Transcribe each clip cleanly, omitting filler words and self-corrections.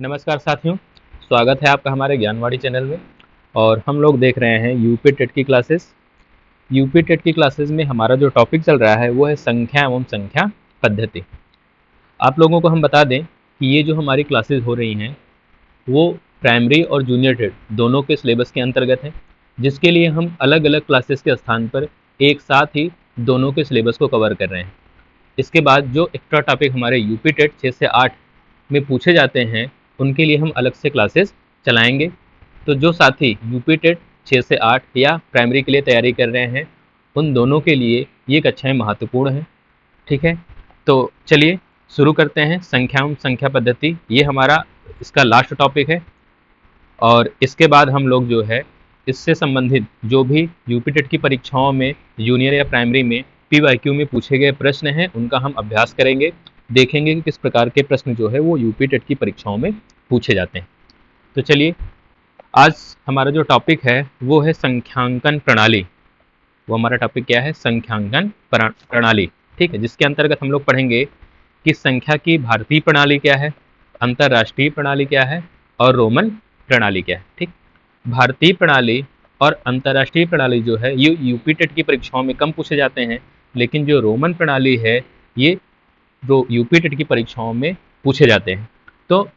नमस्कार साथियों, स्वागत है आपका हमारे ज्ञानवाणी चैनल में। और हम लोग देख रहे हैं यूपी टेट की क्लासेस। यूपी टेट की क्लासेस में हमारा जो टॉपिक चल रहा है वो है संख्या एवं संख्या पद्धति। आप लोगों को हम बता दें कि ये जो हमारी क्लासेस हो रही हैं वो प्राइमरी और जूनियर टेट दोनों के सिलेबस के अंतर्गत हैं, जिसके लिए हम अलग अलग क्लासेस के स्थान पर एक साथ ही दोनों के सिलेबस को कवर कर रहे हैं। इसके बाद जो एक्स्ट्रा टॉपिक हमारे यूपी टेट 6 से 8 में पूछे जाते हैं उनके लिए हम अलग से क्लासेस चलाएंगे। तो जो साथी यूपी टेट 6 से 8 या प्राइमरी के लिए तैयारी कर रहे हैं उन दोनों के लिए ये कक्षाएं महत्वपूर्ण हैं। ठीक है, तो चलिए शुरू करते हैं। संख्या पद्धति ये हमारा इसका लास्ट टॉपिक है। और इसके बाद हम लोग जो है इससे संबंधित जो भी यूपी टेट की परीक्षाओं में जूनियर या प्राइमरी में पीवाईक्यू में पूछे गए प्रश्न हैं उनका हम अभ्यास करेंगे, देखेंगे कि किस प्रकार के प्रश्न जो है वो यूपी टेट की परीक्षाओं में पूछे जाते हैं। तो चलिए, आज हमारा जो टॉपिक है वो है संख्यांकन प्रणाली। वो हमारा टॉपिक क्या है? संख्यांकन प्रणाली। ठीक है, जिसके अंतर्गत हम लोग पढ़ेंगे कि संख्या की भारतीय प्रणाली क्या है, अंतर्राष्ट्रीय प्रणाली क्या है और रोमन प्रणाली क्या है। ठीक, भारतीय प्रणाली और अंतर्राष्ट्रीय प्रणाली जो है ये यूपी टेट की परीक्षाओं में कम पूछे जाते हैं, लेकिन जो रोमन प्रणाली है ये यूपी टेट की परीक्षाओं में पूछे जाते हैं। तो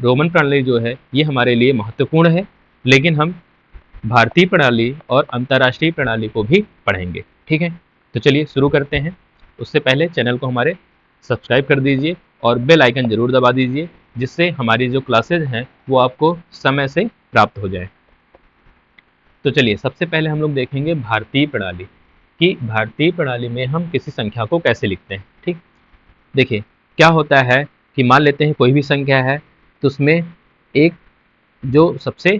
रोमन प्रणाली जो है ये हमारे लिए महत्वपूर्ण है, लेकिन हम भारतीय प्रणाली और अंतर्राष्ट्रीय प्रणाली को भी पढ़ेंगे। ठीक है, तो चलिए शुरू करते हैं। उससे पहले चैनल को हमारे सब्सक्राइब कर दीजिए और बेल आइकन जरूर दबा दीजिए, जिससे हमारी जो क्लासेज हैं वो आपको समय से प्राप्त हो जाए। तो चलिए, सबसे पहले हम लोग देखेंगे भारतीय प्रणाली कि भारतीय प्रणाली में हम किसी संख्या को कैसे लिखते हैं। ठीक, देखिए क्या होता है कि मान लेते हैं कोई भी संख्या है, तो उसमें एक जो सबसे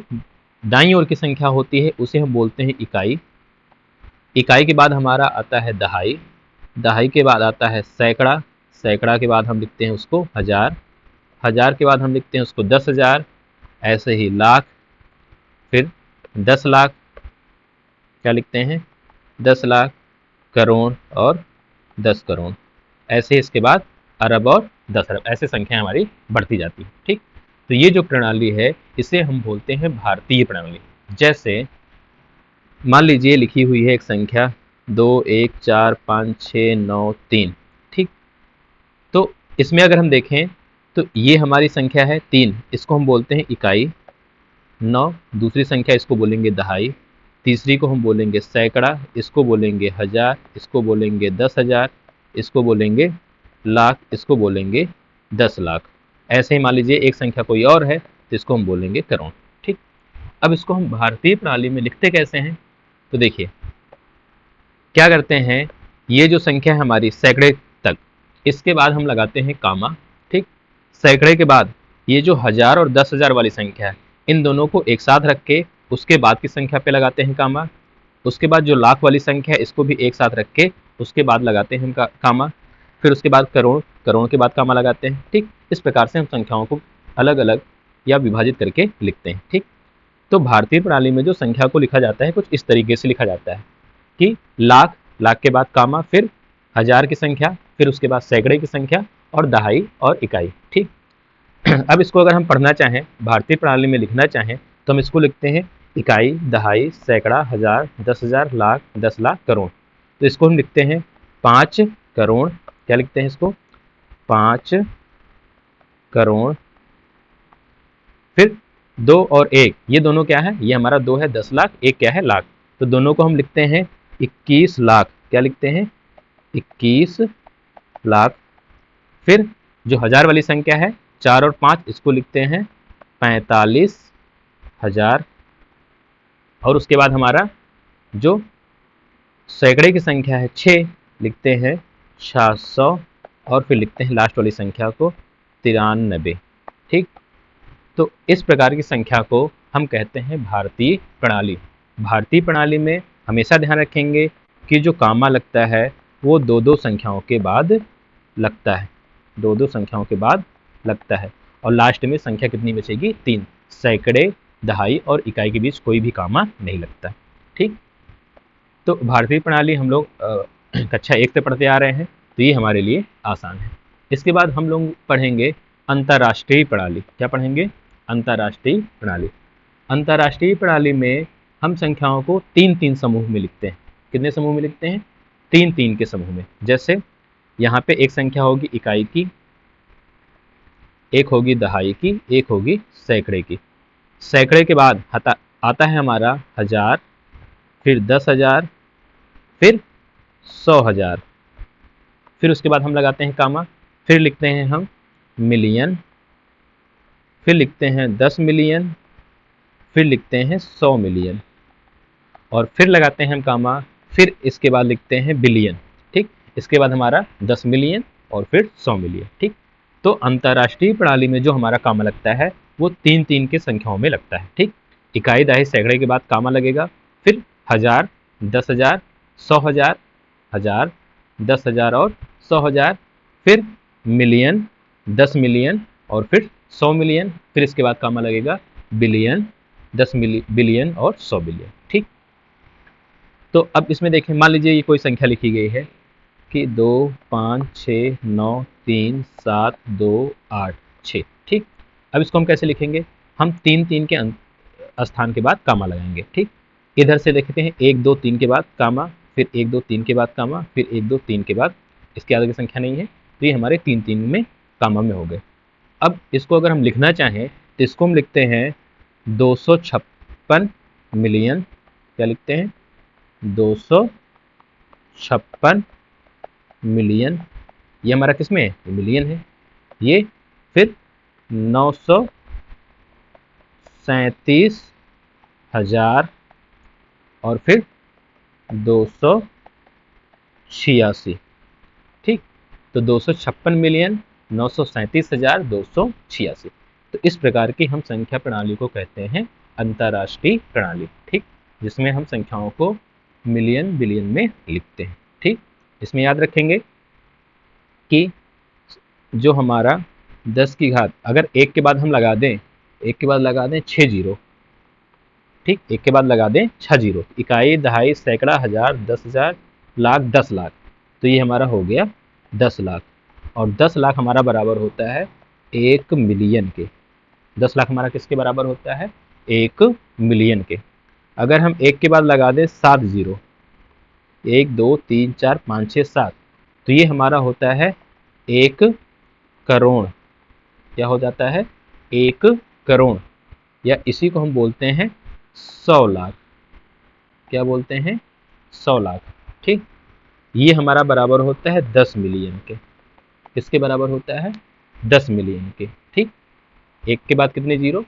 दाईं ओर की संख्या होती है उसे हम बोलते हैं इकाई। इकाई के बाद हमारा आता है दहाई, दहाई के बाद आता है सैकड़ा, सैकड़ा के बाद हम लिखते हैं उसको हजार, हजार के बाद हम लिखते हैं उसको 10,000, ऐसे ही लाख, फिर 10 लाख, क्या लिखते हैं 10 लाख, करोड़ और 10 करोड़, ऐसे इसके बाद अरब और 10 अरब, ऐसे संख्या हमारी बढ़ती जाती है। ठीक, तो ये जो प्रणाली है इसे हम बोलते हैं भारतीय प्रणाली। जैसे मान लीजिए लिखी हुई है एक संख्या 2 1 4 5 6 9 3। ठीक, तो इसमें अगर हम देखें तो ये हमारी संख्या है 3, इसको हम बोलते हैं इकाई। 9 दूसरी संख्या, इसको बोलेंगे दहाई। तीसरी को हम बोलेंगे सैकड़ा, इसको बोलेंगे हजार, इसको बोलेंगे 10,000, इसको बोलेंगे लाख, इसको बोलेंगे 10 लाख। ऐसे ही मान लीजिए एक संख्या कोई और है तो इसको हम बोलेंगे करोड़। ठीक, अब इसको हम भारतीय प्रणाली में लिखते कैसे हैं? तो देखिए क्या करते हैं, ये जो संख्या है हमारी सैकड़े तक, इसके बाद हम लगाते हैं कामा। ठीक, सैकड़े के बाद ये जो 1000 और 10,000 वाली संख्या है इन दोनों को एक साथ रख के उसके बाद की संख्या पे लगाते हैं कामा। उसके बाद जो लाख वाली संख्या है इसको भी एक साथ रख के उसके बाद लगाते हैं कामा। फिर उसके बाद करोड़, करोड़ के बाद कामा लगाते हैं। ठीक, इस प्रकार से हम संख्याओं को अलग अलग या विभाजित करके लिखते हैं। ठीक, तो भारतीय प्रणाली में जो संख्या को लिखा जाता है कुछ इस तरीके से लिखा जाता है कि लाख, लाख के बाद कामा, फिर हजार की संख्या, फिर उसके बाद सैकड़े की संख्या और दहाई और इकाई। ठीक, अब इसको अगर हम पढ़ना चाहें, भारतीय प्रणाली में लिखना चाहें, तो हम इसको लिखते हैं इकाई, दहाई, सैकड़ा, हजार, 10,000, लाख, 10 लाख, करोड़। तो इसको हम लिखते हैं 5 करोड़, क्या लिखते हैं इसको 5 करोड़। फिर 2 और 1 ये दोनों क्या है, ये हमारा 2 है 10 लाख, 1 क्या है लाख, तो दोनों को हम लिखते हैं 21 लाख, क्या लिखते हैं 21 लाख। फिर जो हजार वाली संख्या है 4 और 5 इसको लिखते हैं 45,000। और उसके बाद हमारा जो सैकड़े की संख्या है 6 लिखते हैं 700, और फिर लिखते हैं लास्ट वाली संख्या को 93। ठीक, तो इस प्रकार की संख्या को हम कहते हैं भारतीय प्रणाली। भारतीय प्रणाली में हमेशा ध्यान रखेंगे कि जो कामा लगता है वो दो दो संख्याओं के बाद लगता है, दो दो संख्याओं के बाद लगता है, और लास्ट में संख्या कितनी बचेगी 3। सैकड़े, दहाई और इकाई के बीच कोई भी कामा नहीं लगता। ठीक, तो भारतीय प्रणाली हम लोग कक्षा 1 से पढ़ते आ रहे हैं, तो ये हमारे लिए आसान है। इसके बाद हम लोग पढ़ेंगे अंतर्राष्ट्रीय प्रणाली। क्या पढ़ेंगे? अंतर्राष्ट्रीय प्रणाली। अंतर्राष्ट्रीय प्रणाली में हम संख्याओं को 3-3 समूह में लिखते हैं। कितने समूह में लिखते हैं? 3-3 के समूह में। जैसे यहाँ पे एक संख्या होगी इकाई की, एक होगी दहाई की, एक होगी सैकड़े की। सैकड़े के बाद आता है हमारा 1000, फिर 10,000, फिर 100,000, फिर उसके बाद हम लगाते हैं कामा, फिर लिखते हैं हम मिलियन, फिर लिखते हैं 10 मिलियन, फिर लिखते हैं 100 मिलियन, और फिर लगाते हैं हम कामा, फिर इसके बाद लिखते हैं बिलियन। ठीक, इसके बाद हमारा 10 मिलियन और फिर 100 मिलियन। ठीक, तो अंतर्राष्ट्रीय प्रणाली में जो हमारा कामा लगता है वो 3-3 के संख्याओं में लगता है। ठीक, इकाई दहाई सैकड़े के बाद कामा लगेगा, फिर 1000, 10,000, 100,000, 1000, 10,000 और 100,000, फिर मिलियन, 10 मिलियन और फिर 100 मिलियन, फिर इसके बाद कामा लगेगा बिलियन, 10 बिलियन और 100 बिलियन। ठीक, तो अब इसमें देखें, मान लीजिए ये कोई संख्या लिखी गई है कि 2, 5, 6, 9, 3, 7, 2, 8, 6। ठीक, अब इसको हम कैसे लिखेंगे? हम 3-3 के स्थान के बाद कामा लगाएंगे। ठीक, इधर से देखते हैं 1, 2, 3 के बाद कामा, फिर 1, 2, 3 के बाद कामा, फिर 1, 2, 3 के बाद इसके आगे की संख्या नहीं है, तो ये हमारे 3-3 में कामा में हो गए। अब इसको अगर हम लिखना चाहें तो इसको हम लिखते हैं 256 मिलियन। क्या लिखते हैं? 256 मिलियन। ये हमारा किस में है? मिलियन है। ये फिर 937,000 और फिर 286। ठीक, तो 256 मिलियन, 937,286। तो इस प्रकार की हम संख्या प्रणाली को कहते हैं अंतर्राष्ट्रीय प्रणाली। ठीक, जिसमें हम संख्याओं को मिलियन बिलियन में लिखते हैं। ठीक, इसमें याद रखेंगे कि जो हमारा 10 की घात, अगर एक के बाद हम लगा दें, एक के बाद लगा दें 6 जीरो। ठीक, एक के बाद लगा दें 6 जीरो, इकाई दहाई सैकड़ा हजार 10,000 लाख 10 लाख, तो ये हमारा हो गया 10 लाख। और 10 लाख हमारा बराबर होता है 1 मिलियन के। 10 लाख हमारा किसके बराबर होता है? 1 मिलियन के। अगर हम एक के बाद लगा दें 7 जीरो, 1, 2, 3, 4, 5, 6, 7, तो ये हमारा होता है 1 करोड़। क्या हो जाता है? 1 करोड़, या इसी को हम बोलते हैं 100 लाख। क्या बोलते हैं? 100 लाख। ठीक, ये हमारा बराबर होता है 10 मिलियन के। किसके बराबर होता है? 10 मिलियन के। ठीक, एक के बाद कितने जीरो?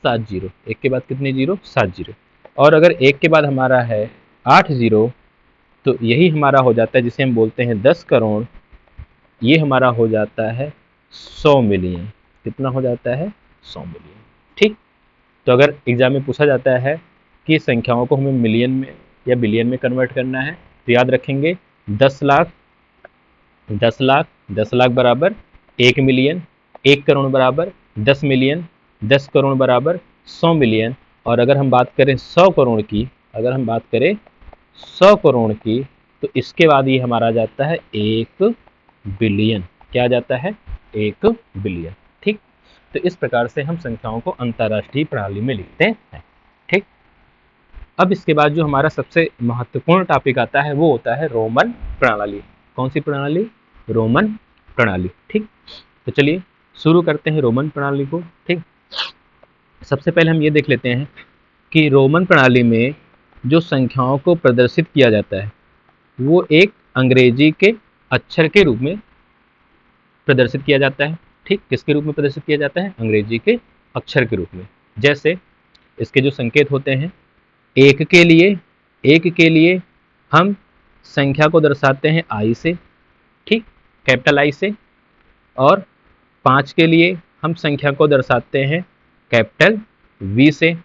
7 जीरो। एक के बाद कितने जीरो? 7 जीरो। और अगर एक के बाद हमारा है 8 जीरो, तो यही हमारा हो जाता है जिसे हम बोलते हैं 10 करोड़। ये हमारा हो जाता है 100 मिलियन। कितना हो जाता है? 100 मिलियन। ठीक, तो अगर एग्जाम में पूछा जाता है कि संख्याओं को हमें मिलियन में या बिलियन में कन्वर्ट करना है, तो याद रखेंगे 10 लाख, 10 लाख, 10 लाख बराबर 1 मिलियन, 1 करोड़ बराबर 10 मिलियन, 10 करोड़ बराबर 100 मिलियन। और अगर हम बात करें 100 करोड़ की, अगर हम बात करें 100 करोड़ की, तो इसके बाद ये हमारा जाता है 1 बिलियन। क्या आ जाता है? 1 बिलियन। ठीक, तो इस प्रकार से हम संख्याओं को अंतर्राष्ट्रीय प्रणाली में लिखते हैं। ठीक, अब इसके बाद जो हमारा सबसे महत्वपूर्ण टॉपिक आता है वो होता है रोमन प्रणाली। कौन सी प्रणाली? रोमन प्रणाली। ठीक, तो चलिए शुरू करते हैं रोमन प्रणाली को। ठीक, सबसे पहले हम ये देख लेते हैं कि रोमन प्रणाली में जो संख्याओं को प्रदर्शित किया जाता है वो एक अंग्रेजी के अक्षर के रूप में प्रदर्शित किया जाता है। ठीक, किसके रूप में प्रदर्शित किया जाता है? अंग्रेजी के अक्षर के रूप में। जैसे इसके जो संकेत होते हैं, एक के लिए हम संख्या को दर्शाते हैं आई से। ठीक, कैपिटल आई से। और 5 के लिए हम संख्या को दर्शाते हैं कैपिटल वी से।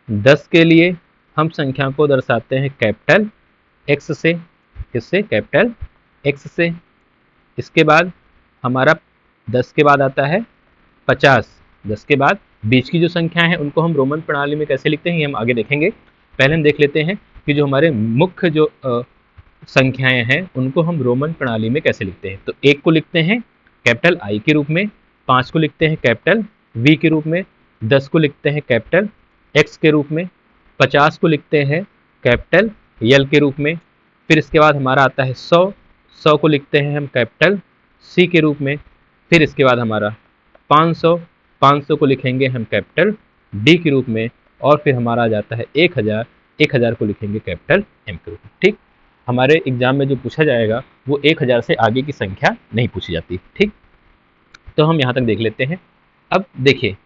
10 के लिए हम संख्या को दर्शाते हैं कैपिटल एक्स से। किससे? कैपिटल एक्स से। इसके बाद हमारा 10 के बाद आता है 50। 10 के बाद बीच की जो संख्या है उनको हम रोमन प्रणाली में कैसे लिखते हैं ये हम आगे देखेंगे। पहले हम देख लेते हैं कि जो हमारे मुख्य जो संख्याएं हैं उनको हम रोमन प्रणाली में कैसे लिखते हैं। तो 1 को लिखते हैं कैपिटल आई के रूप में, 5 को लिखते हैं कैपिटल V के रूप में, 10 को लिखते हैं कैपिटल X के रूप में, 50 को लिखते हैं कैपिटल L के रूप में, फिर इसके बाद हमारा आता है 100 को लिखते हैं हम कैपिटल C के रूप में, फिर इसके बाद हमारा 500 को लिखेंगे हम कैपिटल D के रूप में, और फिर हमारा आ जाता है 1000 को लिखेंगे कैपिटल M के रूप में। ठीक, हमारे एग्जाम में जो पूछा जाएगा वो 1000 से आगे की संख्या नहीं पूछी जाती। ठीक, तो हम यहाँ तक देख लेते हैं। अब देखिए,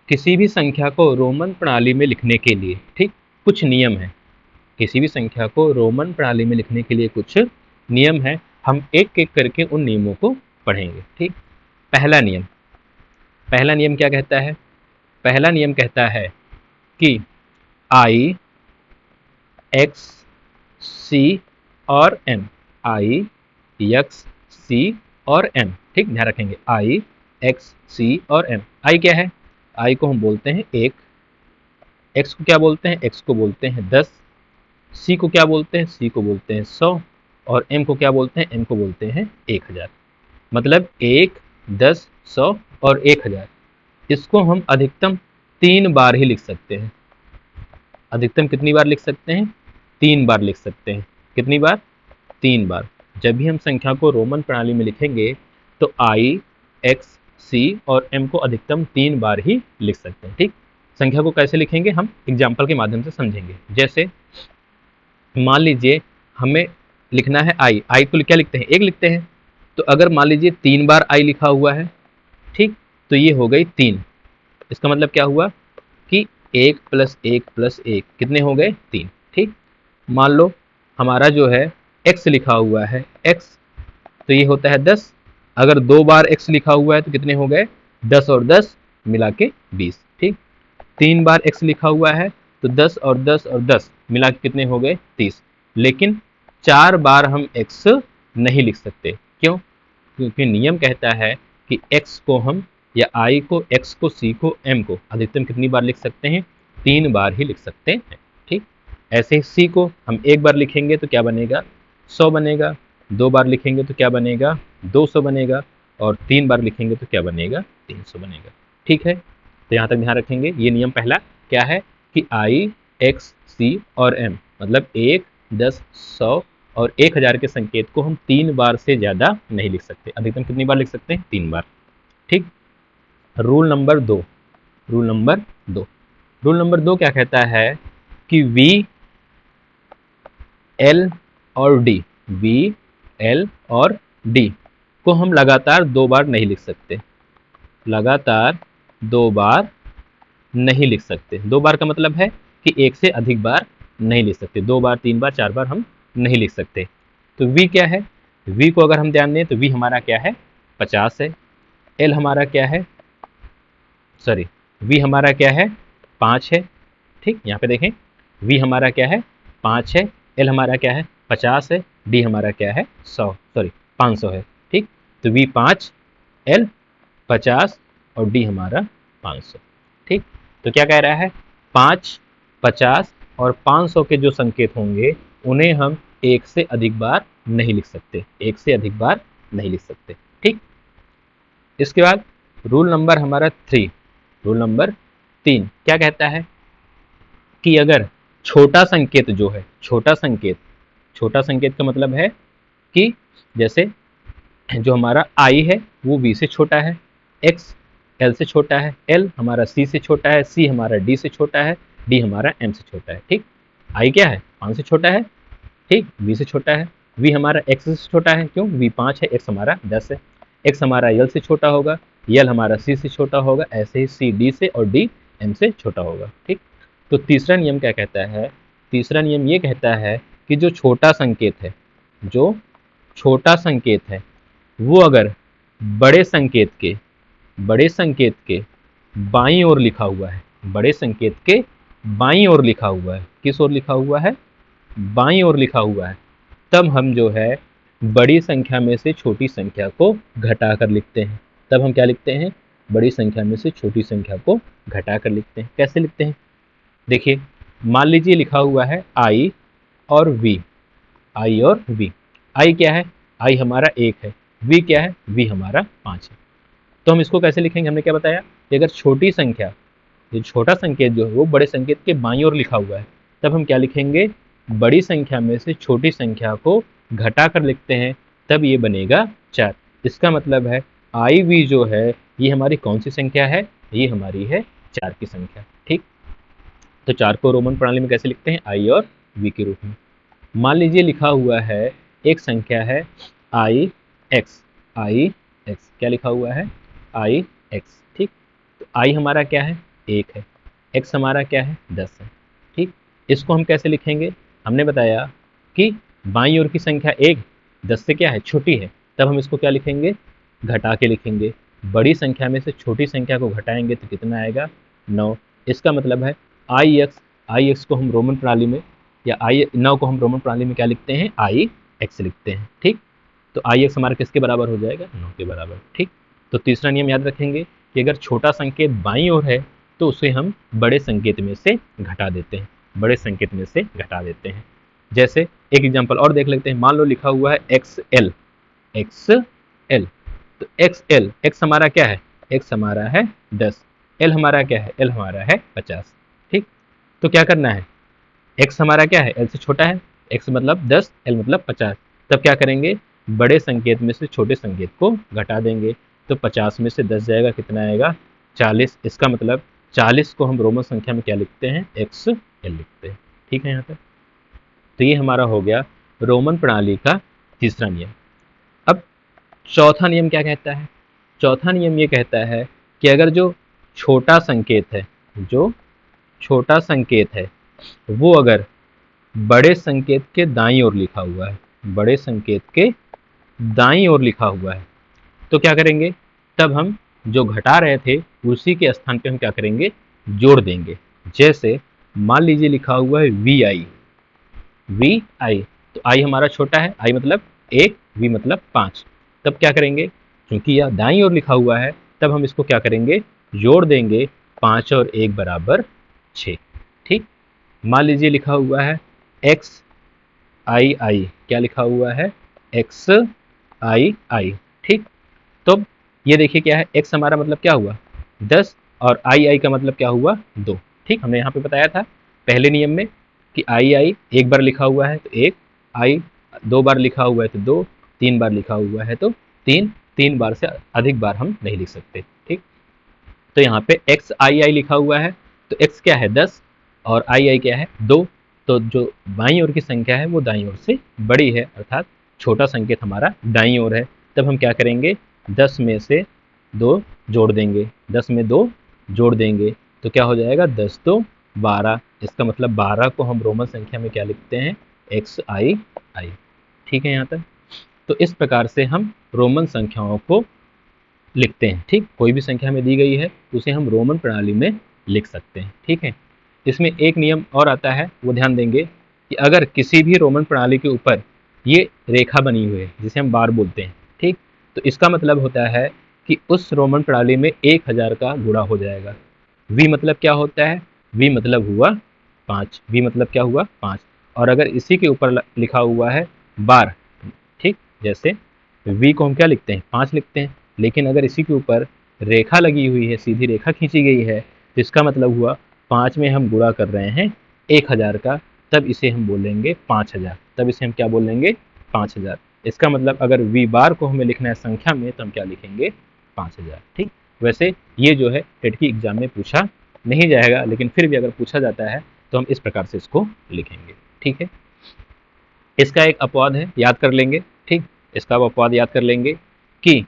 किसी भी संख्या को रोमन प्रणाली में लिखने के लिए ठीक कुछ नियम है। किसी भी संख्या को रोमन प्रणाली में लिखने के लिए कुछ नियम है। हम एक एक करके उन नियमों को पढ़ेंगे। ठीक, पहला नियम क्या कहता है? पहला नियम कहता है कि I, X, C और M, I, X, C और M। ठीक, ध्यान रखेंगे I, X, C और M। I क्या है? I को हम बोलते हैं 1, X को क्या बोलते हैं? X को बोलते हैं 10, C को क्या बोलते हैं? C को बोलते हैं 100, और M को क्या बोलते हैं? M को बोलते हैं 1000। मतलब 1, 10, 100 और 1000। इसको हम अधिकतम 3 बार ही लिख सकते हैं। अधिकतम कितनी बार लिख सकते हैं? 3 बार लिख सकते हैं। कितनी बार? 3 बार। जब भी हम संख्या को रोमन प्रणाली में लिखेंगे तो I, X, C और M को अधिकतम 3 बार ही लिख सकते हैं। ठीक, संख्या को कैसे लिखेंगे हम एग्जाम्पल के माध्यम से समझेंगे। जैसे मान लीजिए हमें लिखना है I को क्या लिखते हैं? 1 लिखते हैं। तो अगर मान लीजिए 3 बार I लिखा हुआ है, ठीक, तो ये हो गई 3। इसका मतलब क्या हुआ कि 1 + 1 + 1 कितने हो गए? 3। ठीक, मान लो हमारा जो है X लिखा हुआ है X, तो ये होता है 10। अगर 2 बार X लिखा हुआ है तो कितने हो गए? 10 और 10 मिला के 20। ठीक, 3 बार X लिखा हुआ है तो 10 और 10 और 10 मिला के कितने हो गए? 30। लेकिन 4 बार हम X नहीं लिख सकते। क्यों? क्योंकि नियम कहता है कि X को हम या I को, X को, C को, M को अधिकतम कितनी बार लिख सकते हैं? 3 बार ही लिख सकते हैं। ठीक, ऐसे ही C को हम 1 बार लिखेंगे तो क्या बनेगा? 100 बनेगा। 2 बार लिखेंगे तो क्या बनेगा? 200 बनेगा। और 3 बार लिखेंगे तो क्या बनेगा? 300 बनेगा। ठीक है, तो यहाँ तक ध्यान रखेंगे। ये नियम पहला क्या है कि I, X, C और M मतलब 1, 10, 100 और 1000 के संकेत को हम 3 बार से ज़्यादा नहीं लिख सकते। अधिकतम कितनी बार लिख सकते हैं? 3 बार। ठीक, रूल नंबर 2 क्या कहता है कि V, L और D को हम लगातार 2 बार नहीं लिख सकते। लगातार 2 बार नहीं लिख सकते। 2 बार का मतलब है कि 1 से अधिक बार नहीं लिख सकते। 2 बार, 3 बार, 4 बार हम नहीं लिख सकते। तो V क्या है? V को अगर हम ध्यान दें तो V हमारा क्या है? 50 है। L हमारा क्या है? V हमारा क्या है? 5 है। ठीक, यहाँ पे देखें, V हमारा क्या है? 5 है। L हमारा क्या है? 50 है। D हमारा क्या है? 500 है। ठीक, तो V 5, L 50 और D हमारा 500। ठीक, तो क्या कह रहा है? 5, 50 और 500 के जो संकेत होंगे उन्हें हम 1 से अधिक बार नहीं लिख सकते। 1 से अधिक बार नहीं लिख सकते। ठीक, इसके बाद रूल नंबर हमारा 3 क्या कहता है कि अगर छोटा संकेत जो है, छोटा संकेत का मतलब है कि जैसे जो हमारा I है वो V से छोटा है, X L से छोटा है, L हमारा C से छोटा है, C हमारा D से छोटा है, D हमारा M से छोटा है। ठीक, I क्या है? 5 से छोटा है। ठीक, V से छोटा है। V हमारा X से छोटा है। क्यों? V 5 है, X हमारा 10 है। X हमारा L से छोटा होगा, L हमारा C से छोटा होगा, ऐसे ही C D से और D M से छोटा होगा। ठीक, तो तीसरा नियम क्या कहता है? तीसरा नियम ये कहता है कि जो छोटा संकेत है वो अगर बड़े संकेत के बाईं ओर लिखा हुआ है, बड़े संकेत के बाईं ओर लिखा हुआ है, किस ओर लिखा हुआ है? बाईं ओर लिखा हुआ है, तब हम जो है बड़ी संख्या में से छोटी संख्या को घटा कर लिखते हैं। तब हम क्या लिखते हैं? बड़ी संख्या में से छोटी संख्या को घटा कर लिखते हैं। कैसे लिखते हैं? देखिए, मान लीजिए लिखा हुआ है I और V। I क्या है? I हमारा 1 है। V क्या है? V हमारा 5 है। तो हम इसको कैसे लिखेंगे, हमने क्या बताया कि अगर छोटी संख्या, ये छोटा संकेत जो है वो बड़े संकेत के बाईं ओर लिखा हुआ है, तब हम क्या लिखेंगे, बड़ी संख्या में से छोटी संख्या को घटा कर लिखते हैं, तब ये बनेगा 4। इसका मतलब है आई वी जो है ये हमारी कौन सी संख्या है, ये हमारी है 4 की संख्या। ठीक, तो 4 को रोमन प्रणाली में कैसे लिखते हैं, आई और वी के रूप में। मान लीजिए लिखा हुआ है एक संख्या है आई एक्स, क्या लिखा हुआ है, आई एक्स। ठीक, तो आई हमारा क्या है, 1 है, एक्स हमारा क्या है, 10 है। ठीक, इसको हम कैसे लिखेंगे, हमने बताया कि बाईं ओर की संख्या 1 10 से क्या है, छोटी है, तब हम इसको क्या लिखेंगे, घटा के लिखेंगे। बड़ी संख्या में से छोटी संख्या को घटाएंगे तो कितना आएगा, 9। इसका मतलब है आई एक्स को हम रोमन प्रणाली में, या आई 9 को हम रोमन प्रणाली में क्या लिखते हैं, आई एक्स लिखते हैं। ठीक, तो आई एक्स हमारा किसके बराबर हो जाएगा, 9 के बराबर। ठीक, तो तीसरा नियम याद रखेंगे कि अगर छोटा संकेत बाईं ओर है तो उसे हम बड़े संकेत में से घटा देते हैं, बड़े संकेत में से घटा देते हैं। जैसे एक एग्जांपल और देख लेते हैं, मान लो लिखा हुआ है एक्स एल, तो एक्स एल, एक्स हमारा क्या है, एक्स हमारा है 10, एल हमारा क्या है, एल हमारा है 50। ठीक, तो क्या करना है, एक्स हमारा क्या है, एल से छोटा है, एक्स मतलब 10, एल मतलब 50, तब क्या करेंगे, बड़े संकेत में से छोटे संकेत को घटा देंगे, तो 50 में से 10 जाएगा, कितना आएगा, 40। इसका मतलब 40 को हम रोमन संख्या में क्या लिखते हैं, एक्स एल लिखते हैं। ठीक है यहाँ तक, तो ये हमारा हो गया रोमन प्रणाली का तीसरा नियम। अब चौथा नियम क्या कहता है, चौथा नियम ये कहता है कि अगर जो छोटा संकेत है, जो छोटा संकेत है वो अगर बड़े संकेत के दाईं ओर लिखा हुआ है, बड़े संकेत के दाईं ओर लिखा हुआ है, तो क्या करेंगे, तब हम जो घटा रहे थे उसी के स्थान पे हम क्या करेंगे, जोड़ देंगे। जैसे मान लीजिए लिखा हुआ है वी आई, तो आई हमारा छोटा है, आई मतलब 1, वी मतलब 5, तब क्या करेंगे, क्योंकि यह दाईं ओर लिखा हुआ है, तब हम इसको क्या करेंगे, जोड़ देंगे, 5 और 1 बराबर 6। ठीक, मान लीजिए लिखा हुआ है एक्स आई आई, क्या लिखा हुआ है, एक्स आई आई। ठीक, तो ये देखिए क्या है, एक्स हमारा मतलब क्या हुआ, 10, और आई आई का मतलब क्या हुआ, 2। ठीक, हमने यहाँ पे बताया था पहले नियम में कि आई आई एक बार लिखा हुआ है तो 1, आई 2 बार लिखा हुआ है तो 2, 3 बार लिखा हुआ है तो 3, 3 बार से अधिक बार हम नहीं लिख सकते। ठीक, तो यहाँ पे एक्स आई आई लिखा हुआ है, तो एक्स क्या है, 10, और आई आई क्या है, 2, तो जो बाईं ओर की संख्या है वो दाईं ओर से बड़ी है, अर्थात छोटा संकेत हमारा दाईं ओर है, तब हम क्या करेंगे, 10 में से 2 जोड़ देंगे, 10 में 2 जोड़ देंगे, तो क्या हो जाएगा, 10 तो 12। इसका मतलब 12 को हम रोमन संख्या में क्या लिखते हैं, एक्स आई आई। ठीक है यहाँ तक, तो इस प्रकार से हम रोमन संख्याओं को लिखते हैं। ठीक, कोई भी संख्या में दी गई है उसे हम रोमन प्रणाली में लिख सकते हैं। ठीक है, इसमें एक नियम और आता है, वो ध्यान देंगे कि अगर किसी भी रोमन प्रणाली के ऊपर ये रेखा बनी हुई है जिसे हम बार बोलते हैं, ठीक, तो इसका मतलब होता है कि उस रोमन प्रणाली में 1000 का गुणा हो जाएगा। वी मतलब क्या होता है, वी मतलब हुआ 5, वी मतलब क्या हुआ 5, और अगर इसी के ऊपर लिखा हुआ है बार, ठीक, जैसे वी को हम क्या लिखते हैं, 5 लिखते हैं, लेकिन अगर इसी के ऊपर रेखा लगी हुई है, सीधी रेखा खींची गई है, तो इसका मतलब हुआ 5 में हम गुणा कर रहे हैं 1000 का, तब इसे हम बोलेंगे 5000, तब इसे हम क्या बोलेंगे, 5000। इसका मतलब अगर वी बार को हमें लिखना है संख्या में तो हम क्या लिखेंगे, 5000। ठीक, वैसे ये जो है टेट की एग्जाम में पूछा नहीं जाएगा, लेकिन फिर भी अगर पूछा जाता है तो हम इस प्रकार से इसको लिखेंगे। ठीक है, इसका एक अपवाद है, याद कर लेंगे। ठीक, इसका अपवाद याद कर लेंगे कि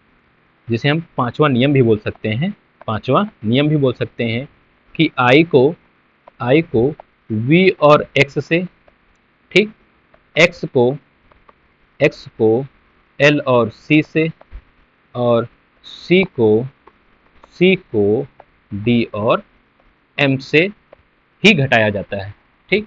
जिसे हम पांचवा नियम भी बोल सकते हैं, पांचवा नियम भी बोल सकते हैं कि आई को v और x से, ठीक, x को l और c से, और c को d और m से ही घटाया जाता है। ठीक,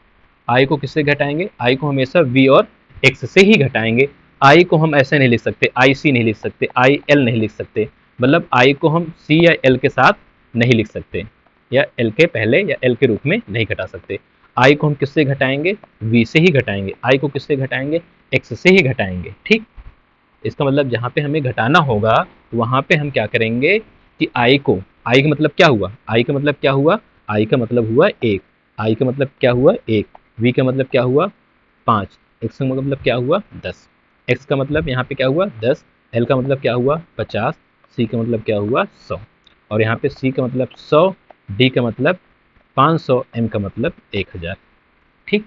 i को किससे घटाएंगे, i को हमेशा v और x से ही घटाएंगे। i को हम ऐसे नहीं लिख सकते, ic नहीं लिख सकते, il नहीं लिख सकते, मतलब i को हम c या l के साथ नहीं लिख सकते, या l के पहले या l के रूप में नहीं घटा सकते। i को हम किससे घटाएंगे, v से ही घटाएंगे, i को किससे घटाएंगे, x से ही घटाएंगे। ठीक, इसका मतलब जहाँ पे हमें घटाना होगा वहाँ पे हम क्या करेंगे, कि आई का मतलब क्या हुआ, आई का मतलब क्या हुआ, आई का मतलब हुआ 1, आई का मतलब क्या हुआ 1, वी का मतलब क्या हुआ 5, एक्स का मतलब क्या हुआ 10, एक्स का मतलब यहाँ पे क्या हुआ 10, एल का मतलब क्या हुआ 50, सी का मतलब क्या हुआ 100, और यहाँ पे सी का मतलब 100, डी का मतलब 500, एम का मतलब 1000। ठीक,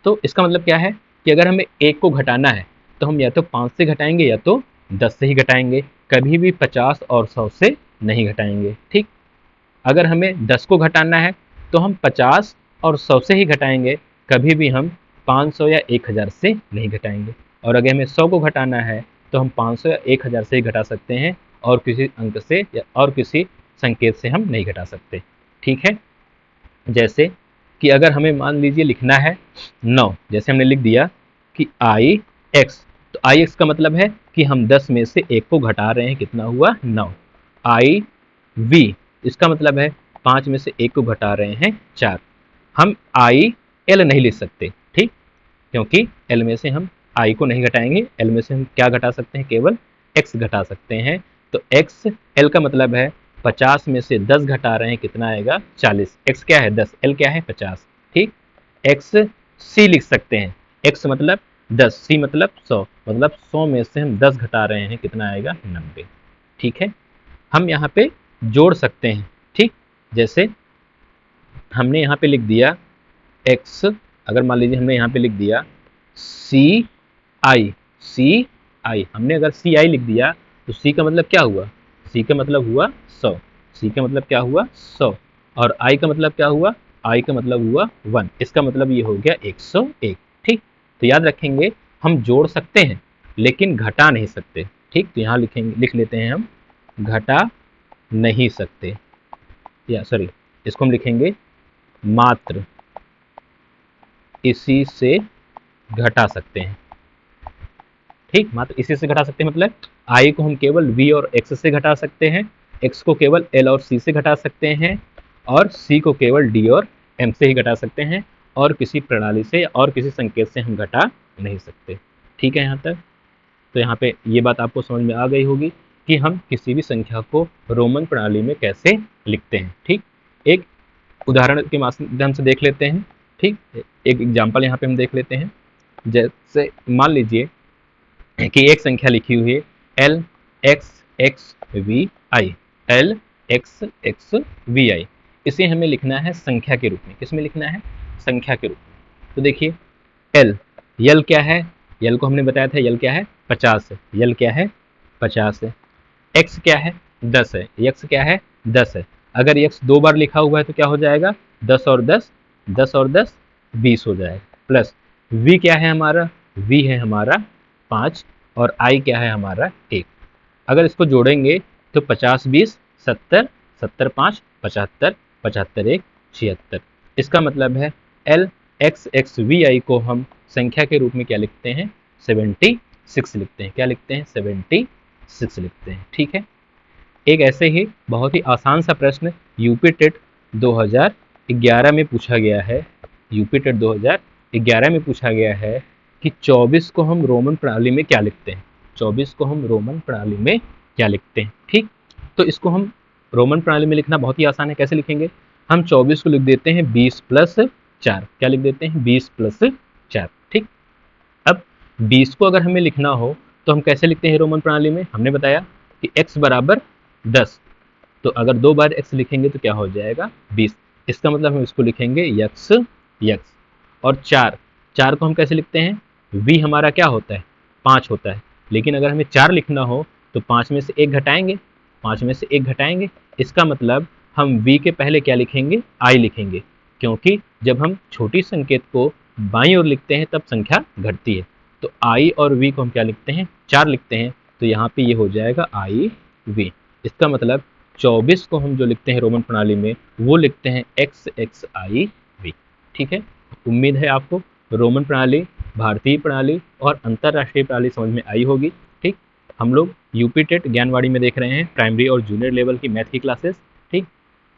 तो इसका मतलब क्या है कि अगर हमें 1 को घटाना है तो हम या तो 5 से घटाएंगे या तो 10 से ही घटाएंगे, कभी भी 50 और 100 से नहीं घटाएंगे। ठीक, अगर हमें 10 को घटाना है तो हम 50 और 100 से ही घटाएंगे, कभी भी हम 500 या 1000 से नहीं घटाएंगे। और अगर हमें 100 को घटाना है तो हम 500 या 1000 से ही घटा सकते हैं, और किसी अंक से या और किसी संकेत से हम नहीं घटा सकते। ठीक है, जैसे कि अगर हमें मान लीजिए लिखना है 9, जैसे हमने लिख दिया कि आई एक्स, तो आई एक्स का मतलब है कि हम 10 में से 1 को घटा रहे हैं, कितना हुआ 9। आई वी, इसका मतलब है 5 में से 1 को घटा रहे हैं 4। हम आई एल नहीं लिख सकते, ठीक, क्योंकि एल में से हम आई को नहीं घटाएंगे, एल में से हम क्या घटा सकते हैं, केवल एक्स घटा सकते हैं। तो एक्स एल का मतलब है 50 में से 10 घटा रहे हैं, कितना आएगा 40, एक्स क्या है 10, एल क्या है 50। ठीक, एक्स सी लिख सकते हैं, एक्स मतलब 10, सी मतलब 100, मतलब 100 में से हम 10 घटा रहे हैं, कितना आएगा 90। ठीक है, हम यहाँ पे जोड़ सकते हैं। ठीक, जैसे हमने यहाँ पे लिख दिया एक्स, अगर मान लीजिए हमने यहाँ पे लिख दिया सी आई, हमने अगर सी आई लिख दिया तो सी का मतलब क्या हुआ, सी का मतलब हुआ 100, सी का मतलब क्या हुआ 100, और आई का मतलब क्या हुआ, आई का मतलब हुआ 1, इसका मतलब ये हो गया 101। ठीक, तो याद रखेंगे हम जोड़ सकते हैं लेकिन घटा नहीं सकते। ठीक, तो यहाँ लिखेंगे, लिख लेते हैं हम घटा नहीं सकते, या सॉरी, इसको हम लिखेंगे मात्र इसी से घटा सकते हैं। ठीक, मात्र इसी से घटा सकते हैं मतलब आई को हम केवल वी और एक्स से घटा सकते हैं, एक्स को केवल एल और सी से घटा सकते हैं, और सी को केवल डी और एम से ही घटा सकते हैं, और किसी प्रणाली से और किसी संकेत से हम घटा नहीं सकते। ठीक है यहाँ तक, तो यहाँ पे ये बात आपको समझ में आ गई होगी कि हम किसी भी संख्या को रोमन प्रणाली में कैसे लिखते हैं। ठीक, एक उदाहरण के माध्यम से देख लेते हैं। ठीक, एक एग्जाम्पल यहाँ पे हम देख लेते हैं। जैसे मान लीजिए कि एक संख्या लिखी हुई है L X X V I, L X X V I, इसे हमें लिखना है संख्या के रूप में। किसमें लिखना है, संख्या के रूप में। तो देखिए एल, यल क्या है, यल को हमने बताया था, यल क्या है 50 है, यल क्या है 50 है। एक्स क्या है 10 है, एक्स क्या है 10 है। अगर एक्स 2 बार लिखा हुआ है तो क्या हो जाएगा 10 और 10, 10 और 10 20 हो जाएगा। प्लस वी क्या है हमारा, वी है हमारा 5, और आई क्या है हमारा 1। अगर इसको जोड़ेंगे तो 50 20 70, 70 5 75, 75 1 76। इसका मतलब है एल एक्स एक्स वी आई को हम संख्या के रूप में क्या लिखते हैं 76 लिखते हैं। क्या लिखते हैं 76 लिखते हैं। ठीक है, एक ऐसे ही बहुत ही आसान सा प्रश्न यूपी टेट 2011 में पूछा गया है, यूपी टेट 2011 में पूछा गया है कि 24 को हम रोमन प्रणाली में क्या लिखते हैं, 24 को हम रोमन प्रणाली में क्या लिखते हैं। ठीक, तो इसको हम रोमन प्रणाली में लिखना बहुत ही आसान है। कैसे लिखेंगे, हम 24 को लिख देते हैं 20 प्लस 4, क्या लिख देते हैं 20 प्लस 4। ठीक, अब 20 को अगर हमें लिखना हो तो हम कैसे लिखते हैं रोमन प्रणाली में, हमने बताया कि x बराबर 10, तो अगर 2 बार x लिखेंगे तो क्या हो जाएगा 20, इसका मतलब हम इसको लिखेंगे यक्स यक्स। और 4 को हम कैसे लिखते हैं, v हमारा क्या होता है 5 होता है, लेकिन अगर हमें 4 लिखना हो तो 5 में से 1 घटाएंगे, 5 में से 1 घटाएंगे, इसका मतलब हम v के पहले क्या लिखेंगे i लिखेंगे, क्योंकि जब हम छोटी संकेत को बाईं ओर लिखते हैं तब संख्या घटती है। तो i और v को हम क्या लिखते हैं 4 लिखते हैं, तो यहाँ पे ये हो जाएगा i v। इसका मतलब 24 को हम जो लिखते हैं रोमन प्रणाली में वो लिखते हैं x x i v। ठीक है, उम्मीद है आपको रोमन प्रणाली, भारतीय प्रणाली और अंतरराष्ट्रीय प्रणाली समझ में आई होगी। ठीक, हम लोग यूपी टेट ज्ञानवाड़ी में देख रहे हैं प्राइमरी और जूनियर लेवल की मैथ की क्लासेस। ठीक,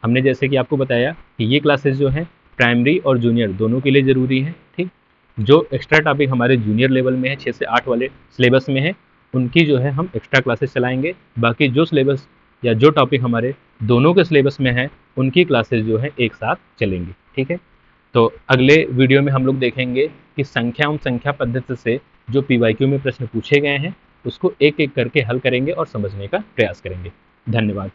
हमने जैसे कि आपको बताया कि ये क्लासेस जो हैं प्राइमरी और जूनियर दोनों के लिए ज़रूरी है। ठीक, जो एक्स्ट्रा टॉपिक हमारे जूनियर लेवल में है 6 से 8 वाले सिलेबस में है, उनकी जो है हम एक्स्ट्रा क्लासेस चलाएंगे। बाकी जो सिलेबस या जो टॉपिक हमारे दोनों के सिलेबस में है उनकी क्लासेस जो है एक साथ चलेंगी। ठीक है, तो अगले वीडियो में हम लोग देखेंगे कि संख्या एवं संख्या पद्धति से जो PYQ में प्रश्न पूछे गए हैं उसको एक एक करके हल करेंगे और समझने का प्रयास करेंगे। धन्यवाद।